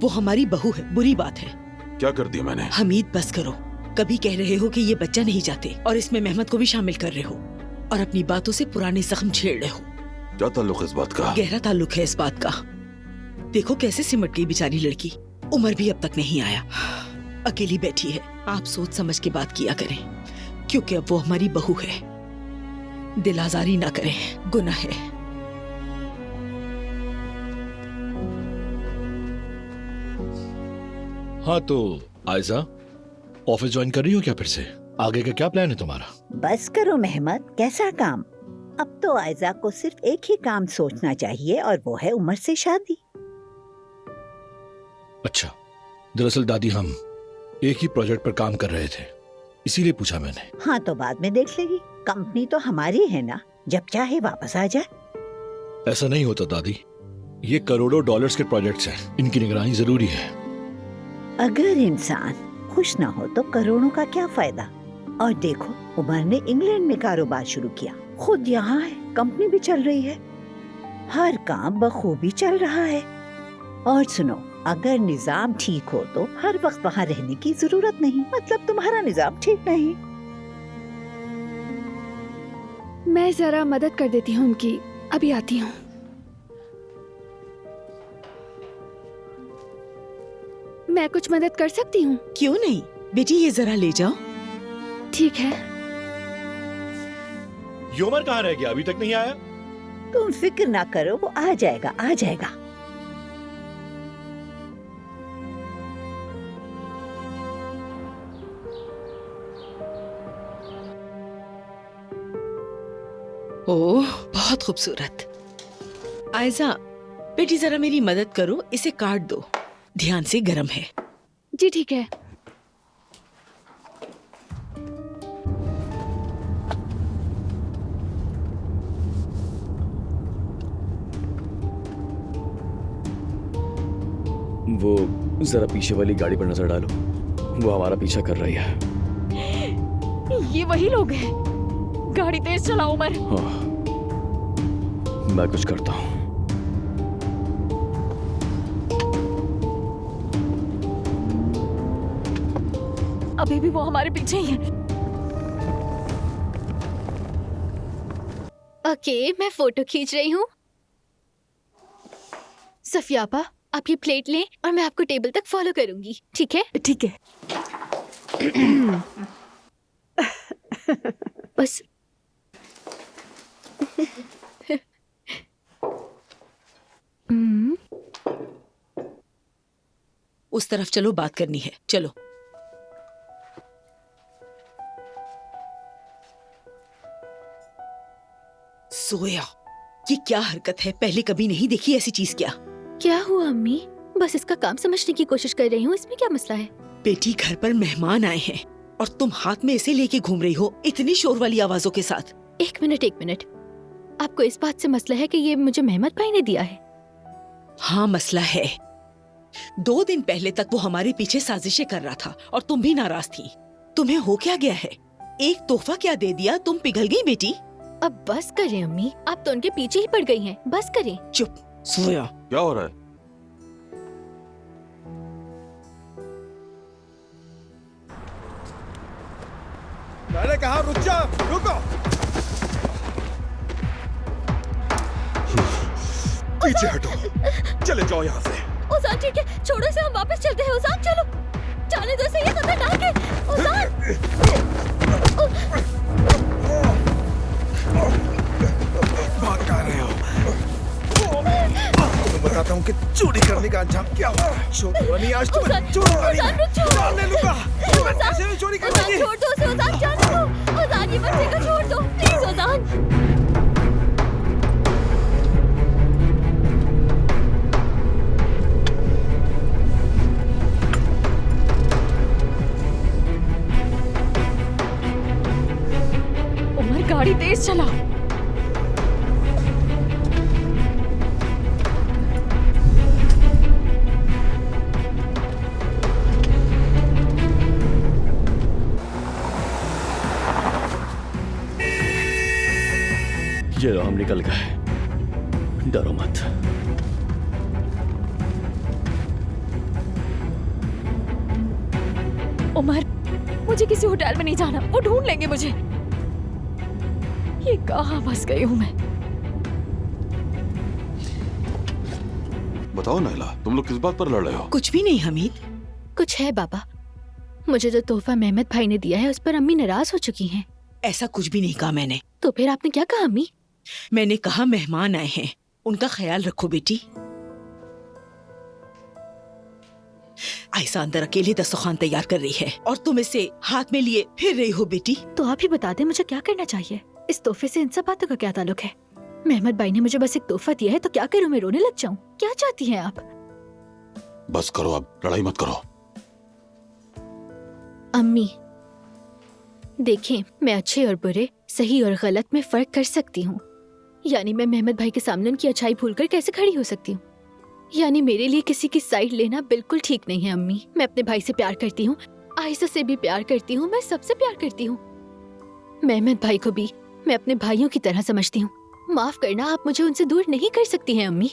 वो हमारी बहू है, बुरी बात है। क्या कर दिया मैंने? हमीद बस करो। कभी कह रहे हो कि ये बच्चा नहीं चाहते और इसमें मेहमद को भी शामिल कर रहे हो और अपनी बातों से पुराने जख्म छेड़ रहे हो। क्या ताल्लुक इस बात का? गहरा ताल्लुक है इस बात का। देखो कैसे सिमट गई बेचारी लड़की, उम्र भी अब तक नहीं आया, अकेली बैठी है। आप सोच समझ के बात किया करें, क्योंकि अब वो हमारी बहू है। दिल आजारी ना करें, गुनाह है। हाँ तो आयजा, ऑफिस ज्वाइन कर रही हो क्या फिर से? आगे का क्या प्लान है तुम्हारा? बस करो मेहमद, कैसा काम? अब तो आयजा को सिर्फ एक ही काम सोचना चाहिए और वो है उमर से शादी। अच्छा, दरअसल दादी हम एक ही प्रोजेक्ट पर काम कर रहे थे, इसीलिए पूछा मैंने। हाँ तो बाद में देख लेगी, कंपनी तो हमारी है ना, जब चाहे वापस आ जाए। ऐसा नहीं होता दादी, ये करोड़ों डॉलर्स के प्रोजेक्ट्स हैं, इनकी निगरानी जरूरी है। अगर इंसान खुश ना हो तो करोड़ों का क्या फायदा। और देखो, उमर ने इंग्लैंड में कारोबार शुरू किया, खुद यहाँ है, कंपनी भी चल रही है, हर काम बखूबी चल रहा है। और सुनो, अगर निजाम ठीक हो तो हर वक्त वहाँ रहने की जरूरत नहीं। मतलब तुम्हारा निजाम ठीक नहीं। मैं जरा मदद कर देती हूँ उनकी, अभी आती हूँ। मैं कुछ मदद कर सकती हूँ? क्यों नहीं बेटी, ये जरा ले जाओ। ठीक है। योमर कहाँ रह गया? अभी तक नहीं आया? तुम फिक्र ना करो, वो आ जाएगा, आ जाएगा। ओह, बहुत खूबसूरत। आयजा बेटी, जरा मेरी मदद करो, इसे काट दो, ध्यान से, गरम है। जी ठीक है। वो जरा पीछे वाली गाड़ी पर नजर डालो, वो हमारा पीछा कर रही है। ये वही लोग हैं। गाड़ी तेज चलाओ उमर। हाँ, मैं कुछ करता हूँ। अभी भी वो हमारे पीछे ही है। ओके, मैं फोटो खींच रही हूँ। सफियापा, आप ये प्लेट लें और मैं आपको टेबल तक फॉलो करूंगी, ठीक है? ठीक है। बस। उस तरफ चलो, बात करनी है, चलो। सोया, ये क्या हरकत है? पहले कभी नहीं देखी ऐसी चीज। क्या हुआ अम्मी? बस इसका काम समझने की कोशिश कर रही हूँ, इसमें क्या मसला है? बेटी, घर पर मेहमान आए हैं और तुम हाथ में इसे लेके घूम रही हो इतनी शोर वाली आवाजों के साथ। एक मिनट, आपको इस बात से मसला है कि ये मुझे मेहमद भाई ने दिया है? हाँ, मसला है। 2 दिन पहले तक वो हमारे पीछे साजिशें कर रहा था और तुम भी नाराज थी। तुम्हें हो क्या गया है? एक तोहफा क्या दे दिया, तुम पिघल गई बेटी। अब बस करें अम्मी, आप तो उनके पीछे ही पड़ गई हैं, बस करें। चुप। सोया, क्या हो रहा है? मैंने कहा रुक जा, रुको। पीछे हटो, चले जाओ यहाँ से। उसान ठीक है, छोड़ो इसे, हम वापस चलते हैं। उसान चलो, जाने दो इसे, ये खतरनाक है। उसान! भाग कहाँ रहे हो? तुम्हें बताता हूँ कि चोरी करने का अंजाम क्या होता है। छोड़ूंगा नहीं आज तुम्हें, छोड़ूंगा नहीं। जान ले लूंगा, तुम्हें कैसे भी चोरी करूंगी। छोड़ दो उसे, उसान, जाने दो। उसान, ये बच्चे को छोड़ दो प्लीज। उसान, गाड़ी तेज चलाओ। ये लो, हम निकल गए, डरो मत। उमर, मुझे किसी होटल में नहीं जाना, वो ढूंढ लेंगे मुझे। ये कहाँ फंस गई हूँ मैं? बताओ नैला, तुम लोग किस बात पर लड़ रहे हो? कुछ भी नहीं हमीद। कुछ है बाबा। मुझे जो तोहफा मेहमद भाई ने दिया है उस पर अम्मी नाराज हो चुकी हैं। ऐसा कुछ भी नहीं कहा मैंने। तो फिर आपने क्या कहा अम्मी? मैंने कहा मेहमान आए हैं, उनका ख्याल रखो बेटी। आयशा अंदर अकेले दस्तरखान तैयार कर रही है और तुम इसे हाथ में लिए फिर रही हो बेटी। तो आप ही बता दें मुझे क्या करना चाहिए। इस तोहफे से इन सब बातों का क्या ताल्लुक है? मेहमद भाई ने मुझे बस एक तोहफा दिया है तो क्या करूं, मैं रोने लग जाऊं? क्या चाहती हैं आप? बस करो, अब लड़ाई मत करो। अम्मी देखें, मैं अच्छे और बुरे, सही और गलत में फर्क कर सकती हूँ। यानी मैं मेहमद भाई के सामने उनकी अच्छाई भूलकर कैसे खड़ी हो सकती हूँ? यानी मेरे लिए किसी की साइड लेना बिल्कुल ठीक नहीं है अम्मी। मैं अपने भाई से प्यार करती हूँ, आयशा से भी प्यार करती हूँ, मैं सबसे प्यार करती हूँ। मेहमद भाई को भी मैं अपने भाइयों की तरह समझती हूँ। माफ करना, आप मुझे उनसे दूर नहीं कर सकती हैं अम्मी।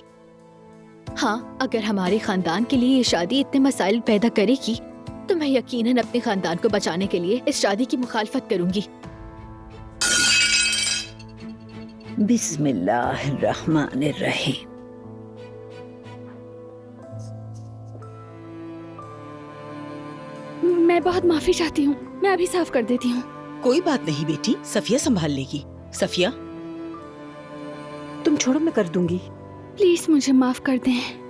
हाँ, अगर हमारे खानदान के लिए ये शादी इतने मसाइल पैदा करेगी तो मैं यकीनन अपने खानदान को बचाने के लिए इस शादी की मुखालफत करूंगी। बिस्मिल्लाहिर्रहमानिर्रहीम। मैं बहुत माफी चाहती हूँ, मैं अभी साफ कर देती हूँ। कोई बात नहीं बेटी, सफिया संभाल लेगी। सफिया, तुम छोड़ो, मैं कर दूंगी। प्लीज मुझे माफ कर दें।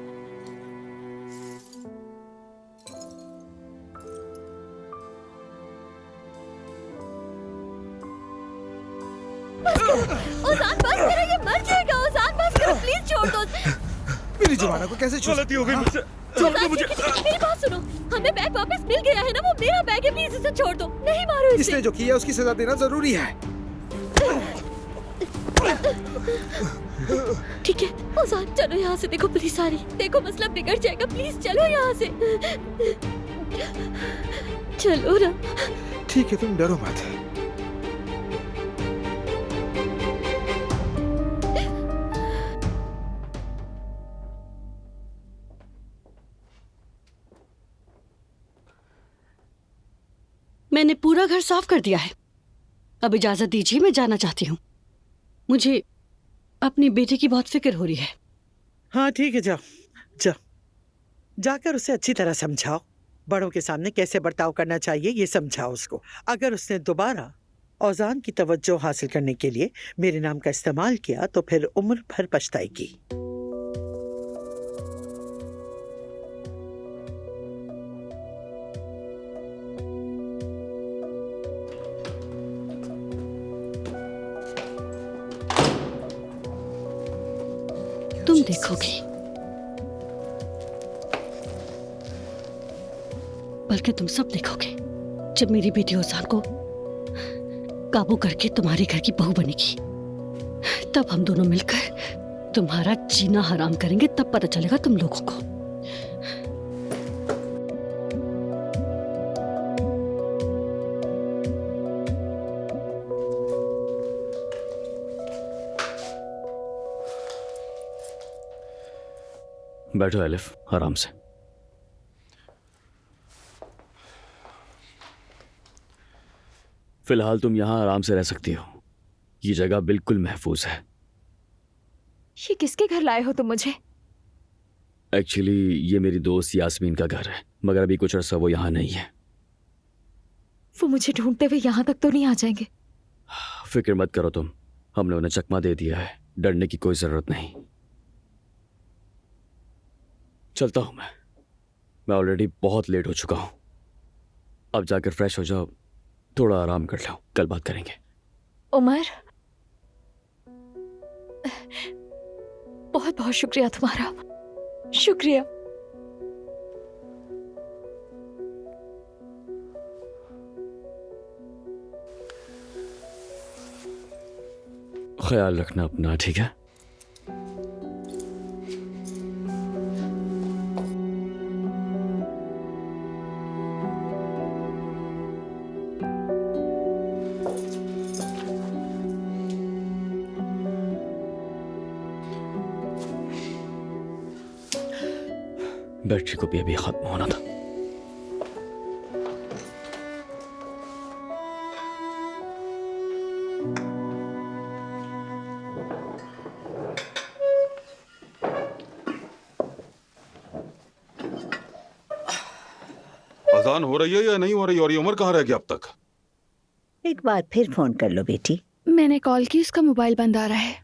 ओजान बस करो, ये मर जाएगा। ओजान बस करो, प्लीज छोड़ दो। मेरी जुबाना को कैसे छू? गलती हो गई मुझसे, छोड़ दो मुझे। मेरी बात सुनो, हमें बैग वापस मिल गया है ना, वो मेरा बैग है, प्लीज इसे छोड़ दो। नहीं मारो इसे। इसने जो किया उसकी सजा देना जरूरी है। ठीक है ओजान, चलो यहाँ से। देखो पुलिस आ रही, देखो मसला बिगड़ जाएगा, प्लीज चलो यहाँ से। चलो ना। ठीक है, तुम डरो मत। मैंने पूरा घर साफ कर दिया है। अब इजाजत दीजिए, मैं जाना चाहती हूँ। मुझे अपनी बेटी की बहुत फिक्र हो रही है। हाँ ठीक है, जाओ जाओ, जाकर उसे अच्छी तरह समझाओ। बड़ों के सामने कैसे बर्ताव करना चाहिए ये समझाओ उसको। अगर उसने दोबारा औजान की तवज्जो हासिल करने के लिए मेरे नाम का इस्तेमाल किया तो फिर उम्र भर पछताएगी। तुम देखोगी, बल्कि तुम सब देखोगे जब मेरी बेटी औजान को काबू करके तुम्हारे घर की बहू बनेगी। तब हम दोनों मिलकर तुम्हारा जीना हराम करेंगे। तब पता चलेगा तुम लोगों को। बैठो एलिफ, आराम से। फिलहाल तुम यहाँ आराम से रह सकती हो। ये जगह बिल्कुल महफूज है। ये किसके घर लाए हो तुम मुझे? एक्चुअली ये मेरी दोस्त यास्मीन का घर है, मगर अभी कुछ अर्सा वो यहाँ नहीं है। वो मुझे ढूंढते हुए यहाँ तक तो नहीं आ जाएंगे? फिक्र मत करो तुम, हमने उन्हें चकमा दे दिया है, डरने की कोई जरूरत नहीं। चलता हूं मैं ऑलरेडी बहुत लेट हो चुका हूं। अब जाकर फ्रेश हो जाओ, थोड़ा आराम कर लो, कल बात करेंगे। उमर, बहुत बहुत शुक्रिया तुम्हारा, शुक्रिया। ख्याल रखना अपना, ठीक है? बैटरी को भी अभी खत्म होना था। अजान हो रही है या नहीं हो रही? और ये उमर कहाँ रह गया अब तक? एक बार फिर फोन कर लो बेटी। मैंने कॉल की, उसका मोबाइल बंद आ रहा है।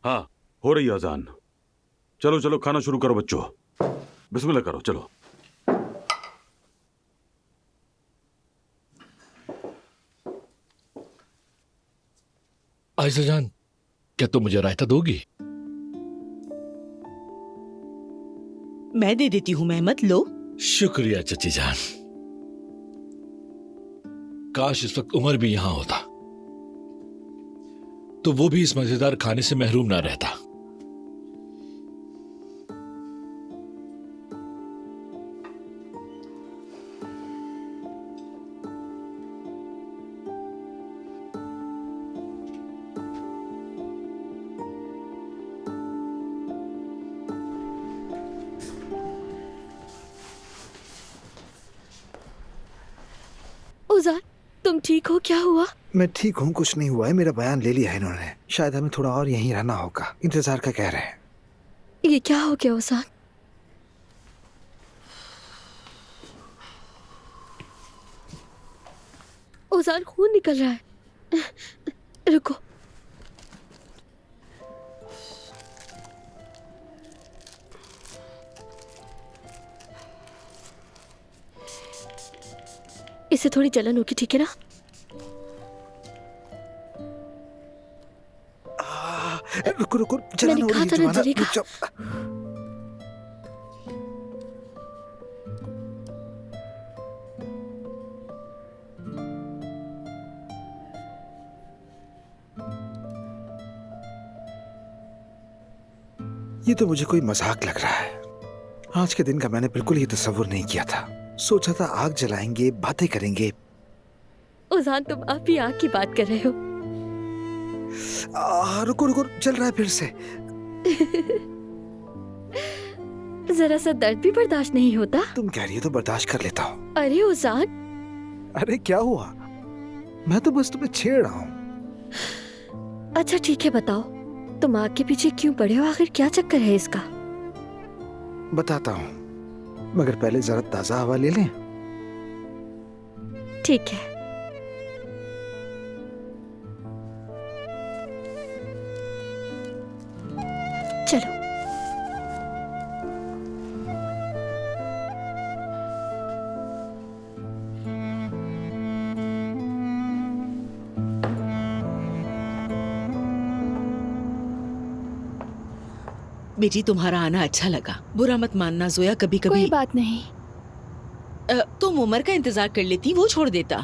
हाँ, हो रही है अजान। चलो चलो, खाना शुरू करो बच्चों। बिस्मिल्लाह करो, चलो। आयशा जान, क्या तुम मुझे रायता दोगी? मैं दे देती हूँ मेहमत, लो। शुक्रिया चची जान। काश इस वक्त उमर भी यहां होता तो वो भी इस मजेदार खाने से महरूम ना रहता। उजान, तुम ठीक हो? क्या हुआ? मैं ठीक हूँ, कुछ नहीं हुआ है। मेरा बयान ले लिया है इन्होंने। शायद हमें थोड़ा और यहीं रहना होगा, इंतजार का कह रहे हैं। ये क्या हो गया उजान? उजान, खून निकल रहा है। रुको। इससे थोड़ी जलन होगी, ठीक है ना? रुको रुको, जलन हो रही है मैंने कहा था ना, जवाना, जलेगा। रुक जाओ। ये तो मुझे कोई मजाक लग रहा है। आज के दिन का मैंने बिल्कुल ये तस्वुर नहीं किया था। सोचा था आग जलाएंगे, बातें करेंगे। उजान, तुम आप भी आग की बात कर रहे हो। रुको रुको, चल रहा है फिर से। जरा सा दर्द भी बर्दाश्त नहीं होता? तुम कह रही हो तो बर्दाश्त कर लेता हूँ। अरे उजान। अरे क्या हुआ? मैं तो बस तुम्हें छेड़ रहा हूँ। अच्छा ठीक है, बताओ तुम आग के पीछे क्यों पड़े हो? आखिर क्या चक्कर है इसका? बताता हूँ, मगर पहले जरा ताजा हवा ले लें। ठीक है। चलो। बेटी, तुम्हारा आना अच्छा लगा। बुरा मत मानना जोया, कभी कभी कोई बात नहीं। तुम उमर का इंतजार कर लेती, वो छोड़ देता।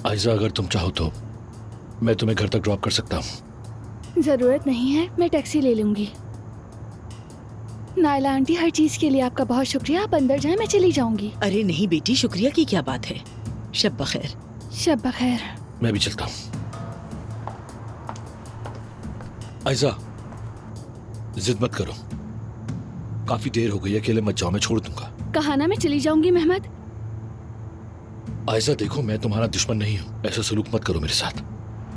आयशा, अगर तुम चाहो तो मैं तुम्हें घर तक ड्रॉप कर सकता हूँ। जरूरत नहीं है, मैं टैक्सी ले लूंगी। नायला आंटी, हर चीज के लिए आपका बहुत शुक्रिया। आप अंदर जाएं, मैं चली जाऊंगी। अरे नहीं बेटी, शुक्रिया की क्या बात है। शब बखैर। शब बखैर। मैं भी चलता हूँ। आयशा, जिद मत करो। काफी देर हो गई है, अकेले मत जाओ, मैं छोड़ दूंगा। कहा ना मैं चली जाऊंगी मेहमद। आयशा देखो, मैं तुम्हारा दुश्मन नहीं हूँ, ऐसा सलूक मत करो मेरे साथ।